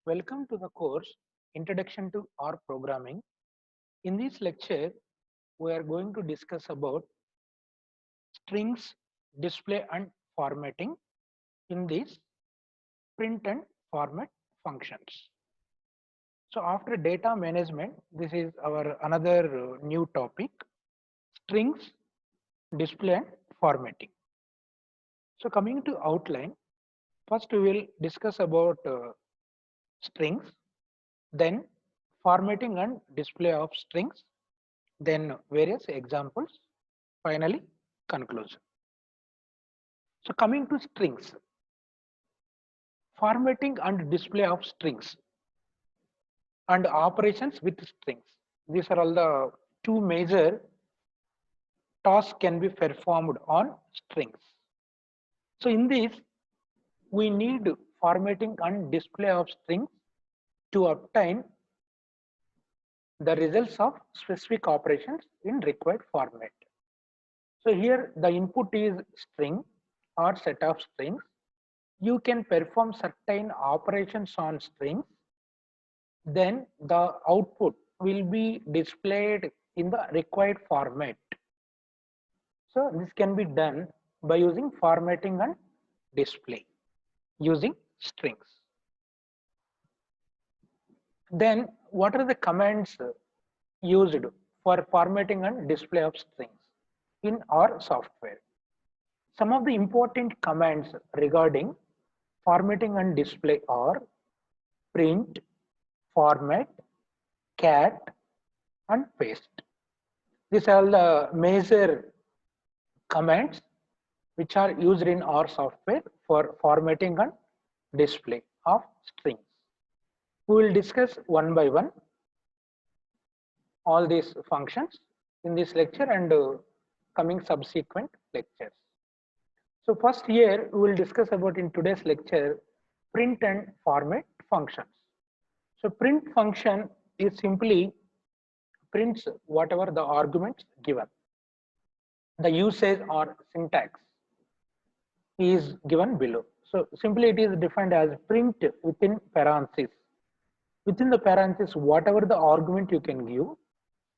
Welcome to the course Introduction to R Programming. In this lecture, we are going to discuss about strings, display and formatting in these print and format functions. So after data management, this is our another new topic, strings, display and formatting. So coming to outline, first we will discuss about strings, then formatting and display of strings, then various examples, finally conclusion. So coming to strings, formatting and display of strings and operations with strings. These are all the two major tasks can be performed on strings. So in this, we need formatting and display of strings to obtain the results of specific operations in required format. So here the input is string or set of strings. You can perform certain operations on strings, then the output will be displayed in the required format. So this can be done by using formatting and display using strings. Then what are the commands used for formatting and display of strings in our software? Some of the important commands regarding formatting and display are print, format, cat, and paste. These are the major commands which are used in our software for formatting and display of strings. We will discuss one by one all these functions in this lecture and coming subsequent lectures. So first here we will discuss about in today's lecture print and format functions. So print function is simply prints whatever the arguments given. The usage or syntax is given below. So simply it is defined as print within parentheses. Within the parentheses, whatever the argument you can give,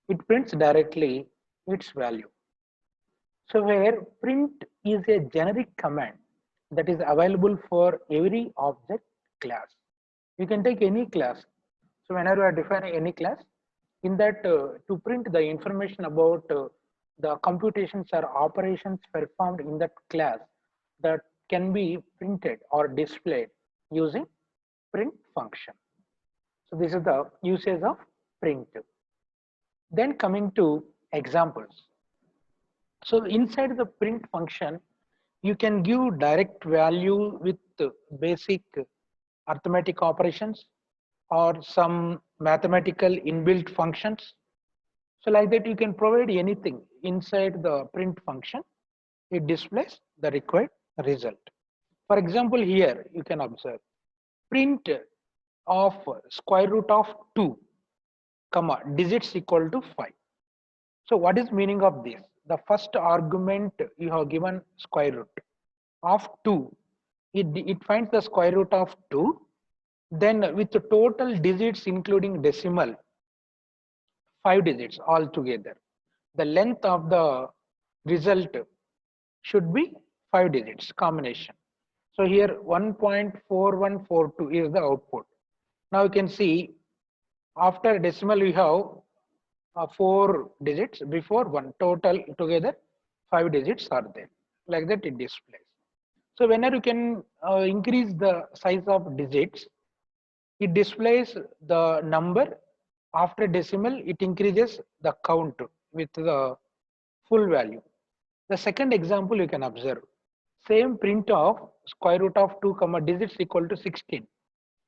it prints directly its value. So where print is a generic command that is available for every object class. You can take any class. So whenever you are defining any class, in that to print the information about the computations or operations performed in that class, that can be printed or displayed using print function. So this is the usage of print. Then coming to examples. So inside the print function, you can give direct value with basic arithmetic operations or some mathematical inbuilt functions. So like that, you can provide anything inside the print function. It displays the required result. For example, here you can observe print of square root of 2, comma, digits equal to 5. So what is meaning of this? The first argument you have given square root of 2. It finds the square root of 2. Then with the total digits including decimal, 5 digits altogether. The length of the result should be 5 digits combination. So here 1.4142 is the output. Now you can see after decimal we have 4 digits before 1, total together 5 digits are there. Like that it displays. So whenever you can increase the size of digits, it displays the number. After decimal, it increases the count with the full value. The second example you can observe, same print of square root of 2 comma digits equal to 16.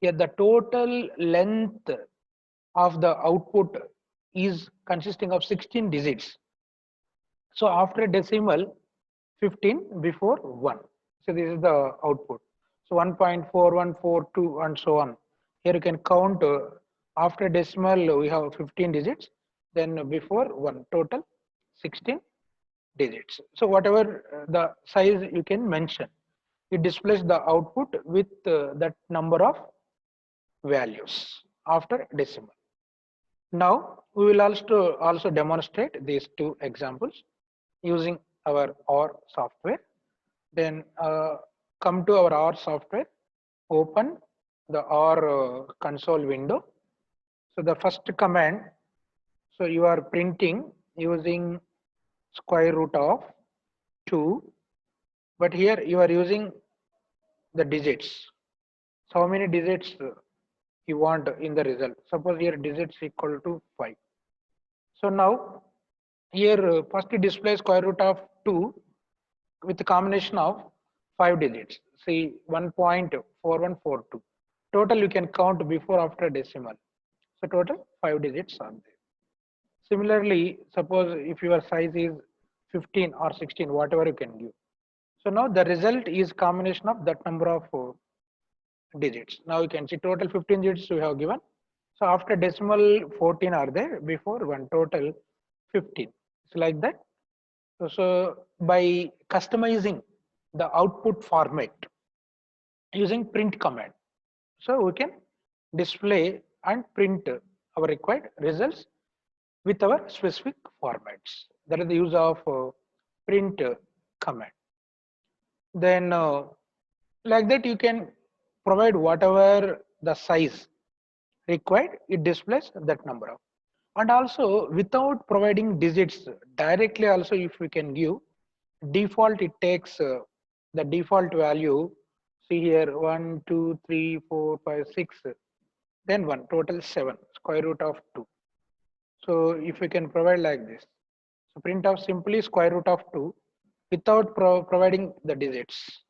Here the total length of the output is consisting of 16 digits. So after decimal, 15 before 1. So this is the output. So 1.4142 and so on. Here you can count after decimal we have 15 digits, then before 1 total 16 digits. So whatever the size you can mention, it displays the output with that number of values after decimal. Now we will also demonstrate these two examples using our OR software. Then come to our OR software, open the OR console window. So the first command, so you are printing using square root of 2, but here you are using the digits. So how many digits you want in the result? Suppose here digits equal to 5. So now here first you display square root of 2 with a combination of 5 digits. See 1.4142. Total you can count before after decimal. So total 5 digits are there. Similarly, suppose if your size is 15 or 16, whatever you can give. So now the result is combination of that number of digits. Now you can see total 15 digits we have given. So after decimal 14 are there, before one total 15. It's like that. So by customizing the output format using print command, so we can display and print our required results with our specific formats. That is the use of print command. Then like that you can provide whatever the size required, it displays that number of. And also without providing digits directly, also if we can give default, it takes the default value. See here 1 2 3 4 5 6, then 1 total 7 square root of 2. So if we can provide like this, so print of simply square root of 2 without providing the digits.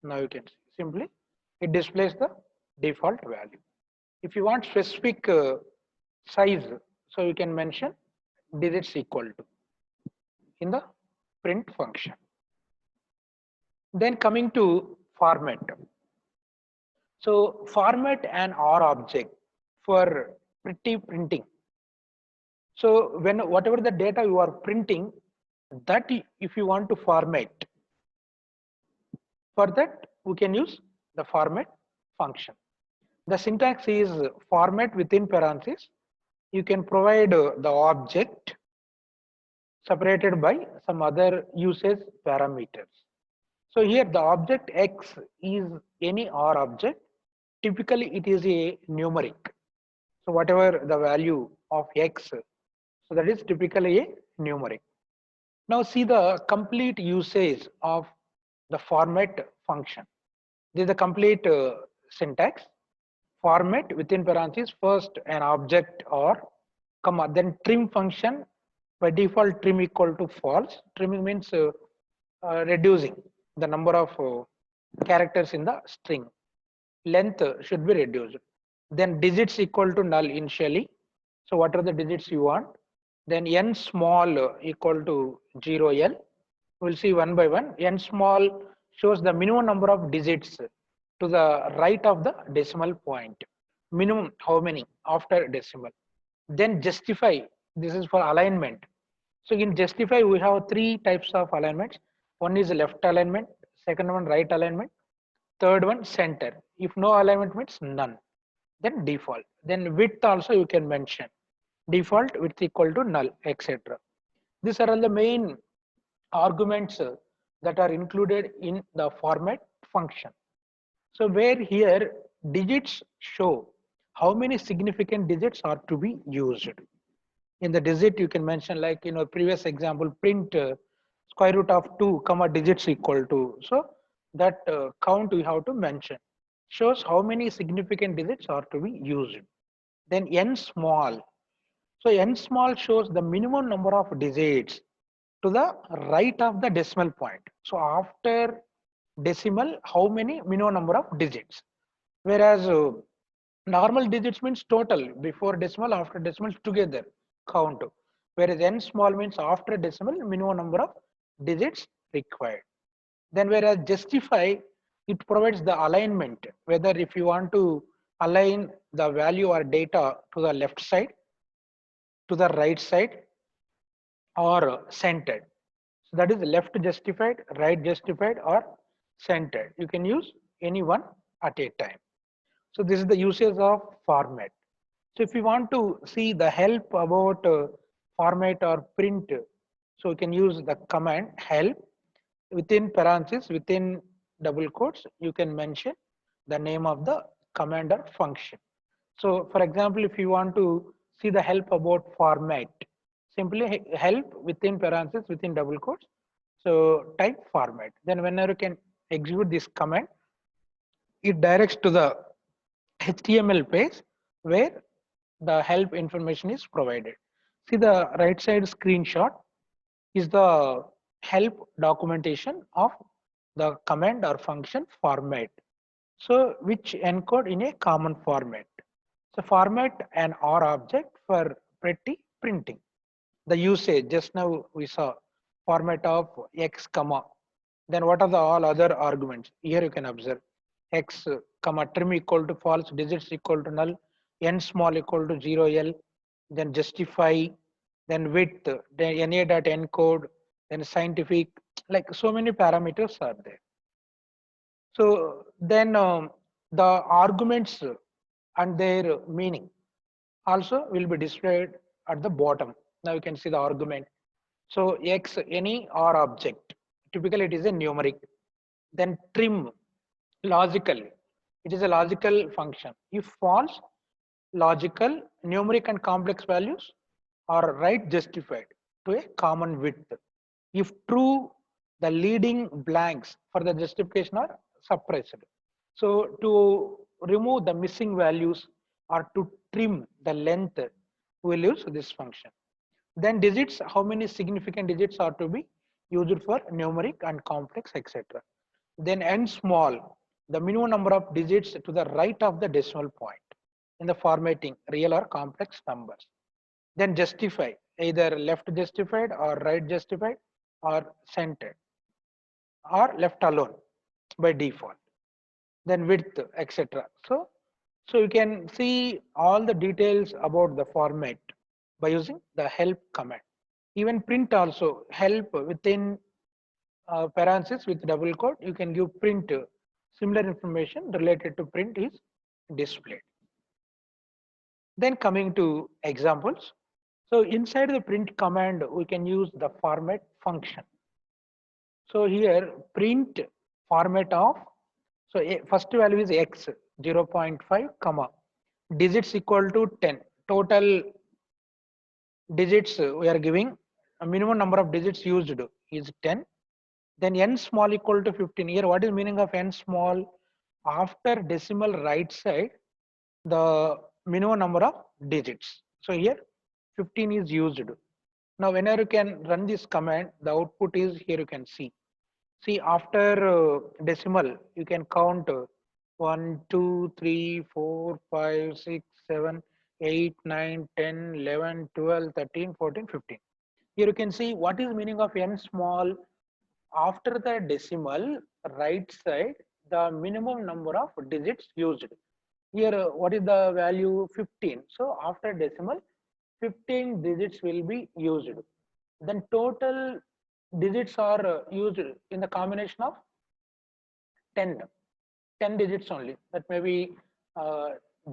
Now you can see simply it displays the default value. If you want specific size, so you can mention digits equal to in the print function. Then coming to format. So format an OR object for pretty printing. So when whatever the data you are printing, that if you want to format, for that we can use the format function. The syntax is format within parentheses. You can provide the object separated by some other usage parameters. So here the object X is any OR object. Typically it is a numeric. So whatever the value of X, so that is typically a numeric. Now see the complete usage of the format function. This is the complete syntax. Format within parentheses, first an object or comma, then trim function. By default trim equal to false. Trimming means reducing the number of characters in the string. Length should be reduced. Then digits equal to null initially. So what are the digits you want? Then n small equal to 0l. We'll see one by one. N small shows the minimum number of digits to the right of the decimal point. Minimum how many after decimal. Then justify, this is for alignment. So in justify we have three types of alignments. One is left alignment, second one right alignment, third one center. If no alignment means none, then default. Then width also you can mention. Default width equal to null, etc. These are all the main arguments that are included in the format function. So where here digits show how many significant digits are to be used. In the digit you can mention, like previous example, print square root of 2 comma digits equal to. So that count we have to mention. Shows how many significant digits are to be used. Then n small. So n small shows the minimum number of digits to the right of the decimal point. So after decimal, how many minimum number of digits? Whereas normal digits means total, before decimal, after decimal together count. Whereas n small means after decimal, minimum number of digits required. Then whereas justify, it provides the alignment, whether if you want to align the value or data to the left side, to the right side, or centered. So that is left justified, right justified, or centered. You can use any one at a time. So this is the usage of format. So if you want to see the help about format or print, so you can use the command help within parentheses, within double quotes, you can mention the name of the command or function. So for example, if you want to see the help about format, simply help within parentheses, within double quotes. So type format. Then whenever you can execute this command, it directs to the HTML page where the help information is provided. See the right side screenshot is the help documentation of the command or function format. So which encode in a common format. So format an OR object for pretty printing. The usage just now we saw format of x comma. Then what are the all other arguments? Here you can observe x comma trim equal to false, digits equal to null, n small equal to 0l, then justify, then width, then na dot encode, then scientific, like so many parameters are there. So then the arguments and their meaning also will be displayed at the bottom. Now you can see the argument. So x, any or object, typically it is a numeric. Then trim, logical, it is a logical function. If false, logical, numeric and complex values are right justified to a common width. If true, the leading blanks for the justification are suppressed. So to remove the missing values or to trim the length, we will use this function. Then digits, how many significant digits are to be used for numeric and complex, etc. Then n small, the minimum number of digits to the right of the decimal point in the formatting, real or complex numbers. Then justify, either left justified or right justified or centered or left alone by default. Then width, etc. So you can see all the details about the format by using the help command. Even print also help within parentheses with double quote. You can give print. Similar information related to print is displayed. Then coming to examples. So inside the print command, we can use the format function. So here print format of, so first value is x 0.5 comma digits equal to 10. Total digits we are giving, a minimum number of digits used is 10. Then n small equal to 15. Here what is meaning of n small? After decimal right side, the minimum number of digits. So here 15 is used. Now whenever you can run this command, the output is here you can see. See after decimal, you can count 1, 2, 3, 4, 5, 6, 7, 8, 9, 10, 11, 12, 13, 14, 15. Here you can see what is meaning of n small. After the decimal right side, the minimum number of digits used. Here what is the value? 15. So after decimal, 15 digits will be used. Then total digits are used in the combination of 10. 10 digits only. That may be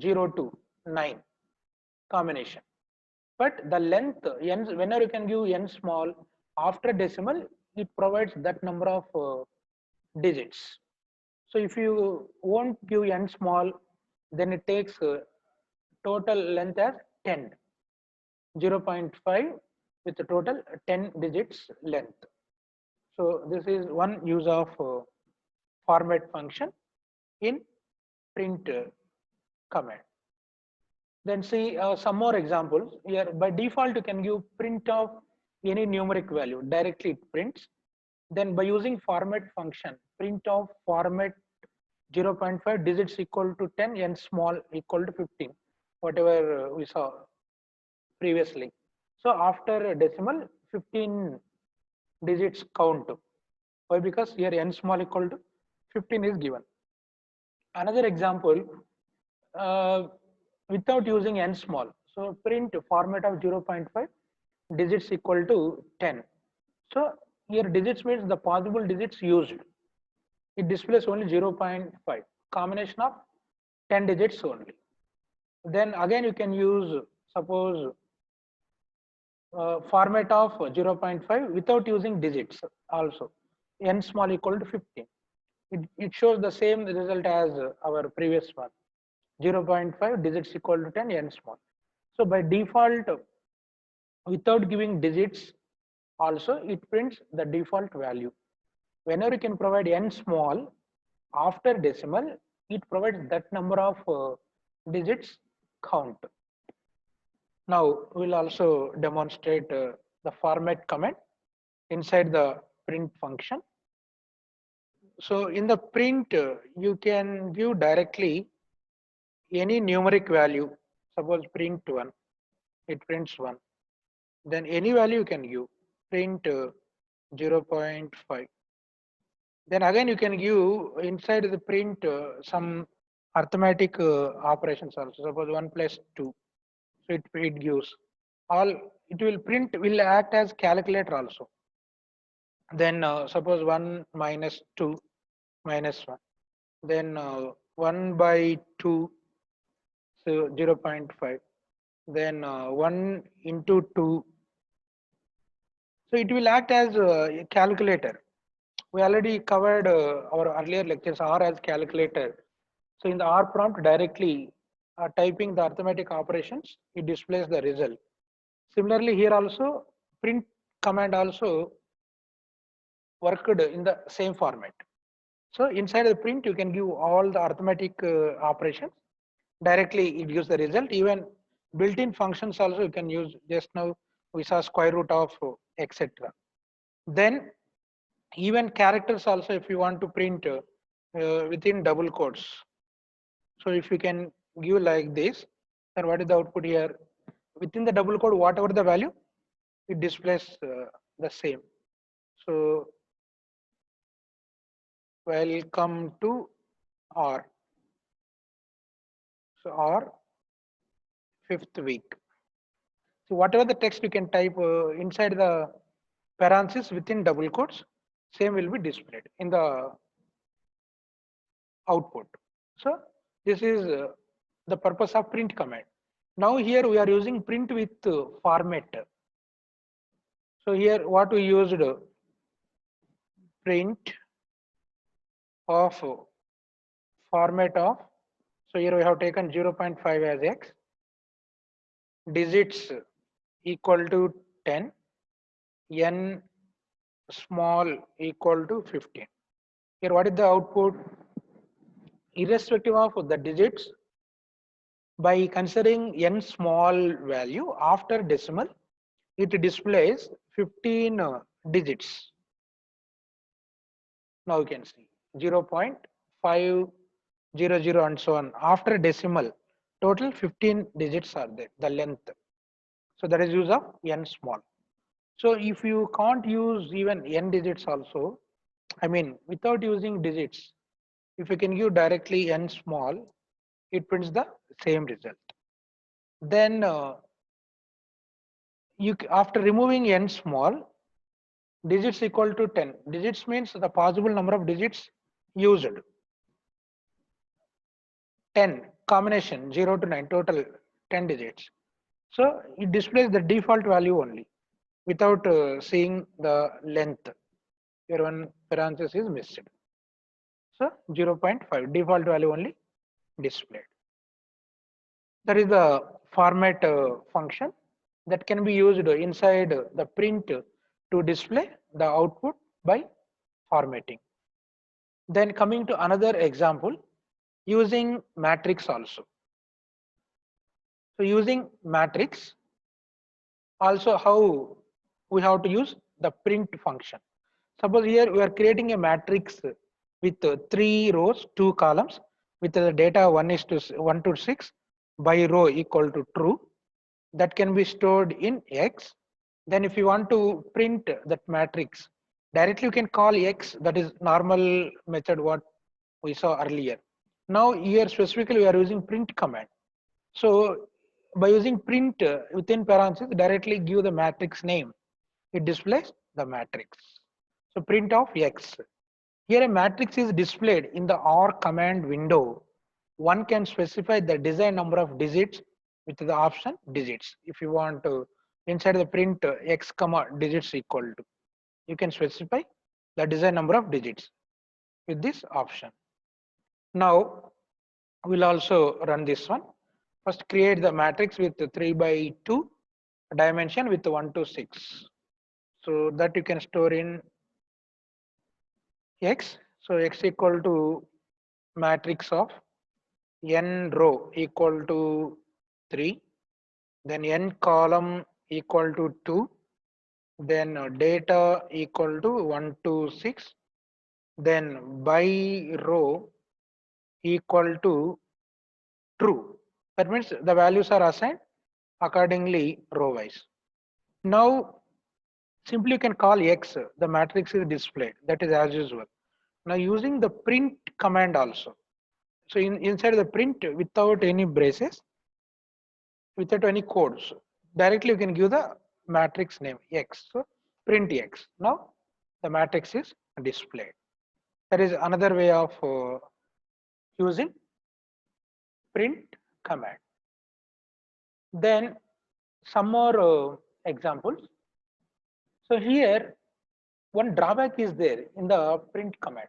0 to 9 combination. But the length, n, whenever you can give n small, after decimal, it provides that number of digits. So if you won't give n small, then it takes total length as 10, 0.5 with a total 10 digits length. So this is one use of format function in print command. Then see some more examples. Here by default you can give print of any numeric value, directly it prints. Then by using format function, print of format 0.5 digits equal to 10 and small equal to 15, whatever we saw previously. So after decimal, 15 digits count. Why? Because here n small equal to 15 is given. Another example, without using n small. So print format of 0.5 digits equal to 10. So here digits means the possible digits used. It displays only 0.5. Combination of 10 digits only. Then again you can use, suppose, format of 0.5 without using digits also, n small equal to 15. It shows the same result as our previous one, 0.5 digits equal to 10 n small. So by default, without giving digits also, it prints the default value. Whenever you can provide n small after decimal, it provides that number of digits count. Now we'll also demonstrate the format command inside the print function. So in the print, you can give directly any numeric value. Suppose print 1, it prints 1. Then any value you can give, print 0.5. Then again you can give inside the print some arithmetic operations also. Suppose 1 plus 2. So it gives all, it will print, will act as calculator also. Then suppose 1 minus 2 minus 1. Then 1 by 2, so 0.5. Then 1 into 2. So it will act as a calculator. We already covered our earlier lectures R as calculator. So in the R prompt directly typing the arithmetic operations, it displays the result. Similarly here also print command also worked in the same format. So inside the print you can give all the arithmetic operations. Directly it gives the result. Even built-in functions also you can use. Just now we saw square root of etc. Then even characters also, if you want to print within double quotes. So if you can give like this, then what is the output here? Within the double quote, whatever the value, it displays the same. So welcome to R. So R, 5th week. So whatever the text you can type inside the parentheses within double quotes, same will be displayed in the output. So this is the purpose of print command. Now here we are using print with format. So here what we used, print of format of, so here we have taken 0.5 as x, digits equal to 10, n small equal to 15. Here what is the output? Irrespective of the digits, by considering n small value after decimal, it displays 15 digits. Now you can see 0.500 and so on. After decimal, total 15 digits are there, the length. So that is use of n small. So if you can't use even n digits also, I mean without using digits, if you can give directly n small, it prints the same result. Then after removing n small, digits equal to 10. Digits means the possible number of digits used. 10 combination 0 to 9, total 10 digits. So it displays the default value only without seeing the length. Here one parenthesis is missed. So 0.5 default value only displayed. That is the format function that can be used inside the print to display the output by formatting. Then coming to another example, using matrix also. So using matrix, also how we have to use the print function. Suppose here we are creating a matrix with 3 rows, 2 columns with the data 1 to 6 by row equal to true. That can be stored in X. Then if you want to print that matrix, directly you can call X, that is normal method what we saw earlier. Now here specifically we are using print command. So by using print within parentheses, directly give the matrix name. It displays the matrix. So print of X. Here a matrix is displayed in the R command window one can specify the desired number of digits with the option digits. If you want to inside the print x comma digits equal to, you can specify the desired number of digits with this option. Now we'll also run this one. First create the matrix with 3 by 2 dimension with 1 to 6. So that you can store in x. So x equal to matrix of n row equal to 3, then n column equal to 2, then data equal to 1 to 6, then by row equal to true. That means the values are assigned accordingly row wise. Now simply you can call x, the matrix is displayed, that is as usual. Now using the print command also. So inside the print without any braces, without any codes, directly you can give the matrix name x. So print x. Now the matrix is displayed. That is another way of using print command. Then some more examples. So here one drawback is there in the print command.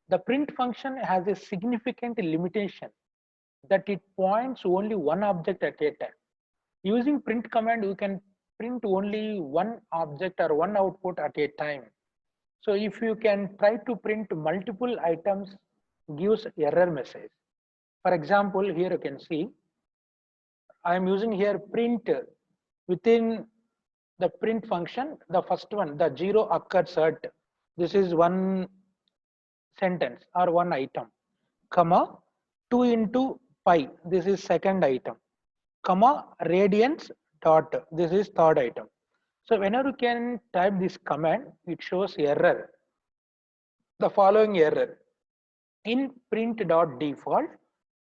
The print function has a significant limitation that it points only one object at a time. Using print command, you can print only one object or one output at a time. So if you can try to print multiple items, gives error message. For example, here you can see, I am using here print within the print function, the first one, the 0 occurs at, this is one sentence or one item, comma 2 into pi, this is second item, comma radians dot, this is third item. So whenever you can type this command, it shows error. The following error. In print.default,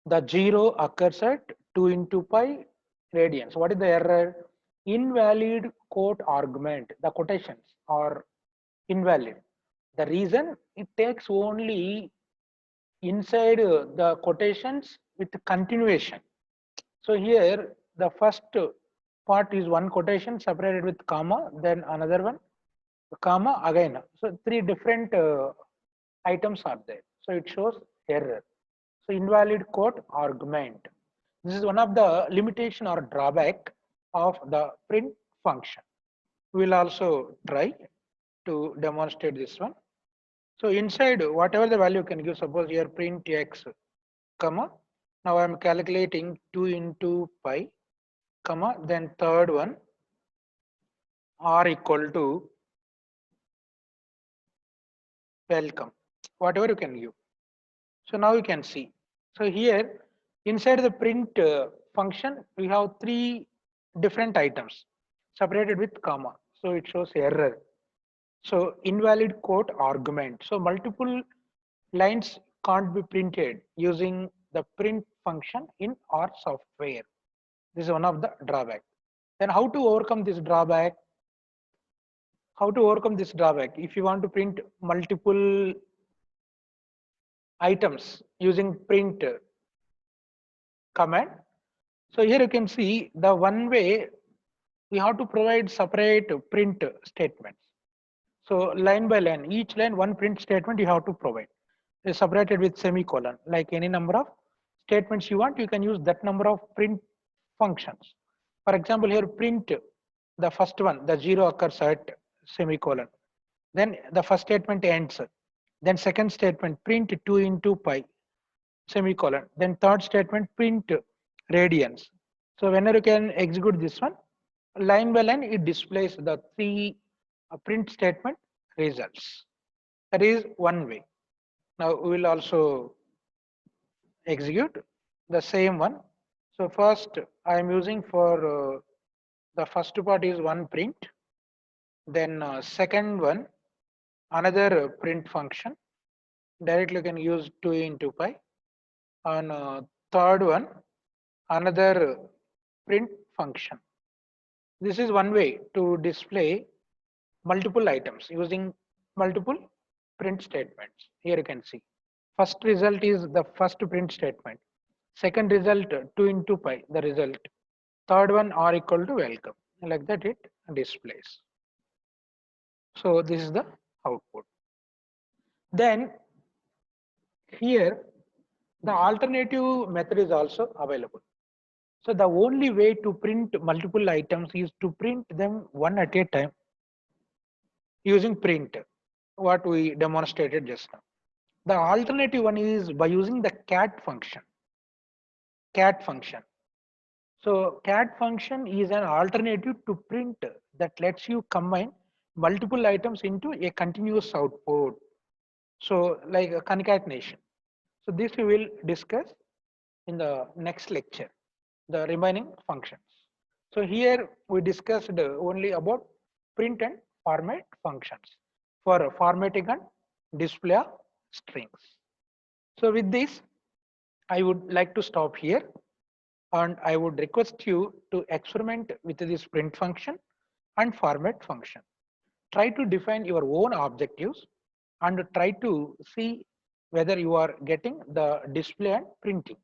the 0 occurs at 2 into pi radians. What is the error? Invalid quote argument. The quotations are invalid. The reason, it takes only inside the quotations with continuation. So here the first part is one quotation separated with comma, then another one comma again. So three different items are there. So it shows error. So invalid quote argument. This is one of the limitation or drawback of the print function. We will also try to demonstrate this one. So inside whatever the value can give, suppose here print x, comma. Now I am calculating 2 into pi, comma, then third one r equal to welcome, whatever you can give. So now you can see. So here inside the print function, we have three different items separated with comma. So it shows error. So invalid quote argument. So multiple lines can't be printed using the print function in R software. This is one of the drawback. Then how to overcome this drawback? How to overcome this drawback? If you want to print multiple items using print command. So here you can see the one way we have to provide separate print statements. So line by line, each line one print statement you have to provide. Is separated with semicolon. Like any number of statements you want, you can use that number of print functions. For example, here print the first one, the 0 occurs at semicolon. Then the first statement ends. Then second statement print 2 into pi semicolon. Then third statement print radians. So whenever you can execute this one, line by line it displays the three print statement results. That is one way. Now we will also execute the same one. So first I am using for the first part is one print, then second one another print function. Directly you can use 2 into pi, and third one another print function. This is one way to display multiple items using multiple print statements. Here you can see. First result is the first print statement. Second result 2 into pi, the result. Third one r equal to welcome. Like that it displays. So this is the output. Then here the alternative method is also available. So the only way to print multiple items is to print them one at a time using print, what we demonstrated just now. The alternative one is by using the cat function. Cat function. So cat function is an alternative to print that lets you combine multiple items into a continuous output. So like a concatenation. So this we will discuss in the next lecture, the remaining functions. So here we discussed only about print and format functions for formatting and display of strings. So with this, I would like to stop here, and I would request you to experiment with this print function and format function. Try to define your own objectives and try to see whether you are getting the display and printing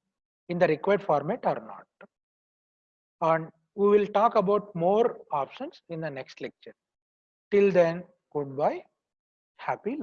in the required format or not. And we will talk about more options in the next lecture. Till then, goodbye. Happy learning.